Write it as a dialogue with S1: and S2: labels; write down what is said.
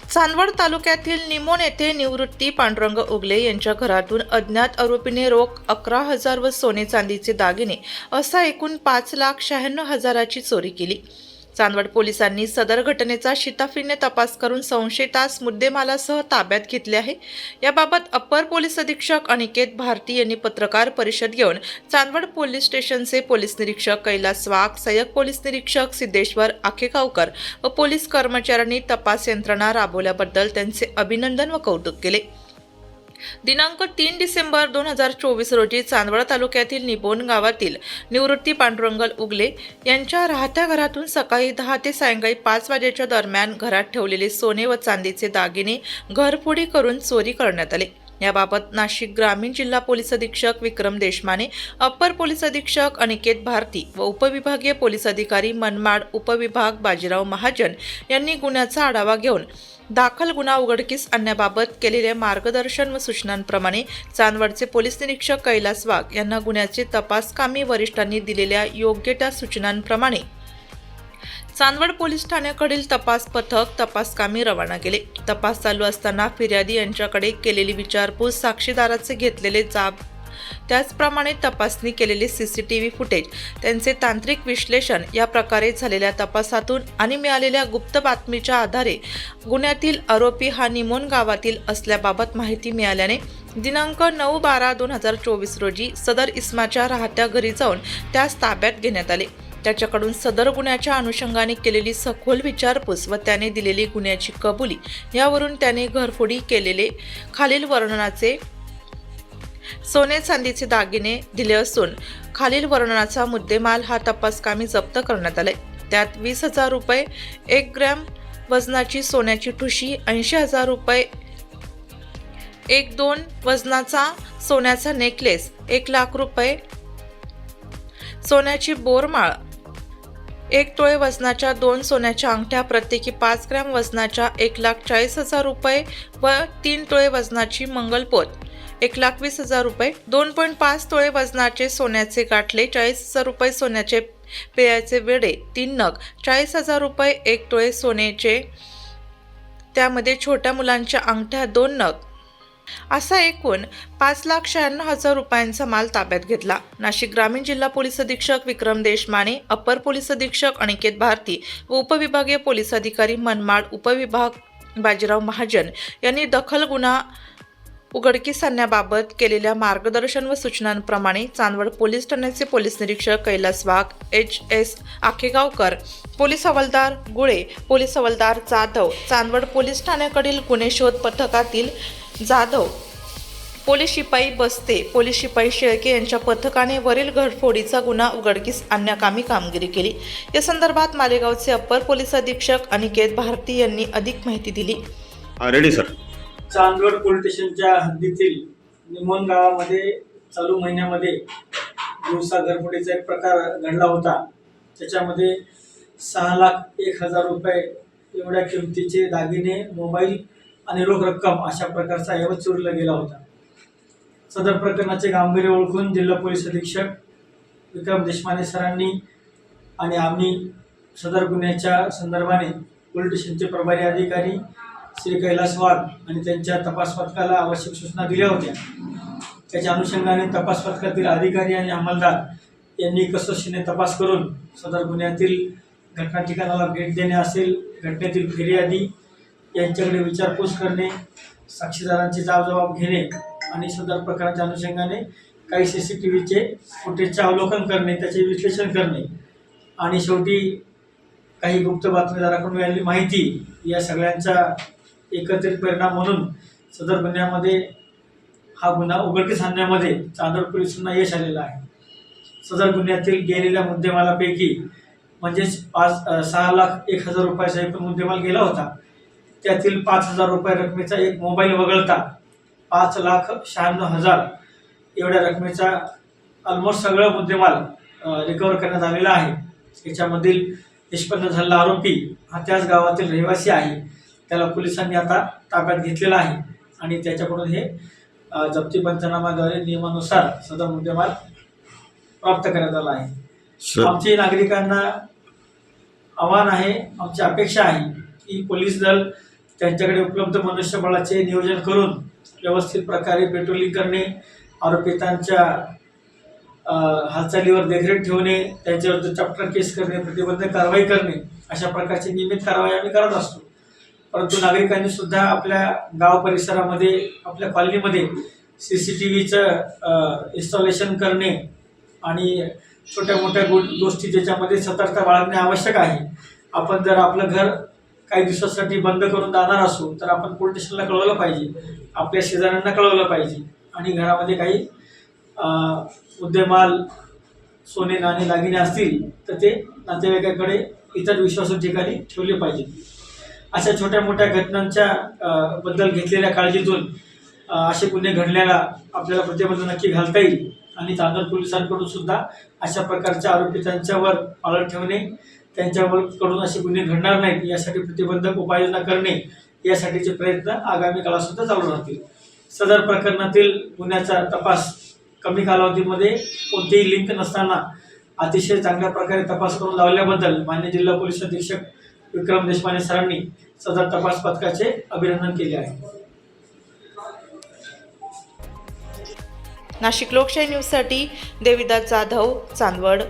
S1: चांदवड तालुक्यातील निमोण येथे निवृत्ती पांडुरंग उगले यांच्या घरातून अज्ञात आरोपीने रोख 11,000 व सोने चांदीचे दागिने असा एकूण 5,96,000ची चोरी केली। चांदवड पोलिसांनी सदर घटनेचा शिताफीने तपास करून संशयितास मुद्देमालासह ताब्यात घेतले आहे। याबाबत अप्पर पोलीस अधीक्षक अनिकेत भारती यांनी पत्रकार परिषद घेऊन चांदवड पोलीस स्टेशनचे पोलीस निरीक्षक कैलास वाघ, सहाय्यक पोलीस निरीक्षक सिद्धेश्वर आखेगावकर व पोलीस कर्मचाऱ्यांनी तपास यंत्रणा राबवल्याबद्दल त्यांचे अभिनंदन व कौतुक केले। दिनांक 3 डिसेंबर 2024 रोजी चांदवड तालुक्यातील निबोन गावातील निवृत्ती पांडुरंग उगले यांच्या राहत्या घरातून सकाळी 10 ते सायंकाळी 5 वाजेच्या दरम्यान घरात ठेवलेले सोने व चांदीचे दागिने घरफोडी करून चोरी करण्यात आले। याबाबत नाशिक ग्रामीण जिल्हा पोलीस अधीक्षक विक्रम देशमाने, अप्पर पोलीस अधीक्षक अनिकेत भारती व उपविभागीय पोलीस अधिकारी मनमाड उपविभाग बाजीराव महाजन यांनी गुन्ह्याचा आढावा घेऊन दाखल गुन्हा उघडकीस आणण्याबाबत केलेल्या मार्गदर्शन व सूचनांप्रमाणे चांदवडचे पोलीस निरीक्षक कैलास वाघ यांना गुन्ह्याचे तपासकामी वरिष्ठांनी दिलेल्या योग्य त्या सूचनांप्रमाणे चांदवड पोलीस ठाण्याकडील तपास पथक तपासकामी रवाना केले। तपास चालू असताना फिर्यादी यांच्याकडे केलेली विचारपूस, साक्षीदाराचे घेतलेले जाब, त्याचप्रमाणे तपासणी केलेले सीसीटीव्ही फुटेज, त्यांचे तांत्रिक विश्लेषण या प्रकारे झालेल्या तपासातून आणि मिळालेल्या गुप्त बातमीच्या आधारे गुन्ह्यातील आरोपी हा निमोन गावातील असल्याबाबत माहिती मिळाल्याने दिनांक 9/12/2024 रोजी सदर इसमाच्या राहत्या घरी जाऊन त्यास ताब्यात घेण्यात आले। त्याच्याकडून सदर गुन्ह्याच्या अनुषंगाने केलेली सखोल विचारपूस व त्याने दिलेली गुन्ह्याची कबुली यावरून त्याने घरफोडी केलेले खालील वर्णनाचे सोने चांदीचे दागिने दिले असून खालील वर्णनाचा मुद्देमाल हा तपासकामी जप्त करण्यात आलाय। त्यात 20,000 रुपये, 1 ग्रॅम वजनाची सोन्याची ठुशी, 80,000 रुपये, 1-2 वजनाचा सोन्याचा नेकलेस, 1,00,000 रुपये, सोन्याची बोरमाळ, 1 तोळे वजनाच्या 2 सोन्याच्या अंगठ्या प्रत्येकी 5 ग्रॅम वजनाच्या 1,40,000 रुपये व 3 तोळे वजनाची मंगलपोत 1,20,000 रुपये, 2.5 तोळे वजनाचे सोन्याचे गाठले, 40,000 रुपये, सोन्याचे पेयाचे वेढे 3 नग, 40,000 रुपये, 1 तोळे सोन्याचे, त्यामध्ये छोट्या मुलांच्या अंगठ्या 2 नग, असा एकूण 5,96,000 रुपयांचा माल ताब्यात घेतला। नाशिक ग्रामीण जिल्हा पोलीस अधीक्षक विक्रम देशमाने, अप्पर पोलीस अधीक्षक अनिकेत भारती व उपविभागीय पोलीस अधिकारी मनमाड उपविभाग बाजीराव महाजन यांनी दखल गुन्हा उघडकीस आणण्याबाबत केलेल्या मार्गदर्शन व सूचनांप्रमाणे चांदवड पोलीस ठाण्याचे पोलीस निरीक्षक कैलास वाघ, HS आखेगावकर, पोलीस हवालदार गुळे, पोलीस हवालदार जाधव, चांदवड पोलीस ठाण्याकडील गुन्हे शोध पथकातील जाधव, पोलीस शिपाई बस्ते, पोलीस शिपाई शेळके यांच्या पथकाने वरील घरफोडीचा गुन्हा उघडकीस आणण्याकामी कामगिरी केली। या संदर्भात मालेगावचे अप्पर पोलीस अधीक्षक अनिकेत भारती यांनी अधिक माहिती दिली।
S2: Ready sir.
S3: चांदवड पोलीस स्टेशनच्या हद्दीतील निमोन गावामध्ये चालू महिन्यामध्ये दिवसा घरफोडीचा एक प्रकार घडला होता। त्याच्यामध्ये 6,01,000 रुपये एवढ्या किमतीचे दागिने, मोबाईल आणि रोख रक्कम अशा प्रकारचा ऐवज चोरीला गेला होता। सदर प्रकरणाचे गांभीर्य ओळखून जिल्हा पोलीस अधीक्षक विक्रम देशमाने सरांनी आणि आम्ही सदर गुन्ह्याच्या संदर्भाने पोलीस स्टेशनचे प्रभारी अधिकारी श्री कैलास वाघ आणि त्यांच्या तपास पथकाला आवश्यक सूचना दिल्या होत्या। त्याच्या अनुषंगाने तपास पथकातील अधिकारी आणि अंमलदार यांनी कसोशीने तपास करून सदर गुन्ह्यातील घटना ठिकाणाला भेट देणे असेल, घटनेतील फिर्यादी यांच्याकडे विचारपूस करणे, साक्षीदारांचे जबाब घेणे आणि सदर प्रकरणाच्या अनुषंगाने काही CCTVचे फुटेजचे अवलोकन करणे, त्याचे विश्लेषण करणे आणि शेवटी काही गुप्त बातमीदाराकडून मिळालेली माहिती या सगळ्यांचा एकत्रित परिणाम म्हणून सदर गुन्ह्यामध्ये हा गुन्हा उघडकीस आणण्यामध्ये चांदवड पोलिसांना यश आलेलं आहे। सदर गुन्ह्यातील गेलेल्या मुद्देमालापैकी म्हणजेच 6,01,000 रुपयाचा एकूण मुद्देमाल गेला होता। त्यातील 5,000 रुपये रकमेचा एक मोबाईल वगळता 5,96,000 एवढ्या रकमेचा ऑलमोस्ट सगळं मुद्देमाल रिकवर करण्यात आलेला आहे। याच्यामधील निष्पन्न झालेला आरोपी हा त्याच गावातील रहिवासी आहे। त्याला पोलिसांनी आता ताब्यात घेतलेला आहे आणि त्याच्याकडून हे जप्ती पंचनामाद्वारे नियमानुसार सदर मुद्देमाल प्राप्त करण्यात आला आहे। आमची नागरिकांना आव्हान आहे, आमची अपेक्षा आहे की पोलीस दल त्यांच्याकडे उपलब्ध मनुष्यबळाचे नियोजन करून व्यवस्थित प्रकारे पेट्रोलिंग करणे, आरोपितांच्या हालचालीवर देखरेख ठेवणे, त्यांच्यावर चॅप्टर केस करणे, प्रतिबंधक कारवाई करणे, अशा प्रकारची नियमित कारवाई आम्ही करत असतो. परंतु नागरिकांनी सुद्धा आपल्या गाव परिसरामध्ये, आपल्या कॉलनीमध्ये CCTVचं इन्स्टॉलेशन करणे आणि छोट्या मोठ्या गोष्टी ज्याच्यामध्ये सतर्कता बाळगणे आवश्यक आहे. आपण जर आपलं घर काही दिवसासाठी बंद करून जाणार असू तर आपण पोलीस स्टेशनला कळवलं पाहिजे, आपल्या शेजाऱ्यांना कळवलं पाहिजे आणि घरामध्ये काही मुद्देमाल, सोने नाणे दागिने असतील तर ते नातेवाईकाकडे इतर विश्वासू ठिकाणी ठेवले पाहिजे. अशा छोट्या मोठ्या घटनांच्या बद्दल घेतलेल्या काळजीतून असे गुन्हे घडण्याला आपल्याला प्रतिबंध नक्की घालता येईल आणि चांदोद पोलिसांकडून सुद्धा अशा प्रकारच्या आरोपितांच्यावर पाळत ठेवणे, त्यांच्यावर कडून असे गुन्हे घडणार नाहीत यासाठी प्रतिबंधक उपाययोजना करणे, यासाठीचे प्रयत्न आगामी काळात सुद्धा चालू राहतील. सदर प्रकरणातील गुन्ह्याचा तपास कमी कालावधीमध्ये कोणतीही लिंक नसताना अतिशय चांगल्या प्रकारे तपास करून लावल्याबद्दल माननीय जिल्हा पोलीस अधीक्षक विक्रम देशपांडे सरांनी सदर तपास पथकाचे अभिनंदन केले आहे.
S1: नाशिक लोकशाही न्यूजसाठी देविदास जाधव, चांदवड.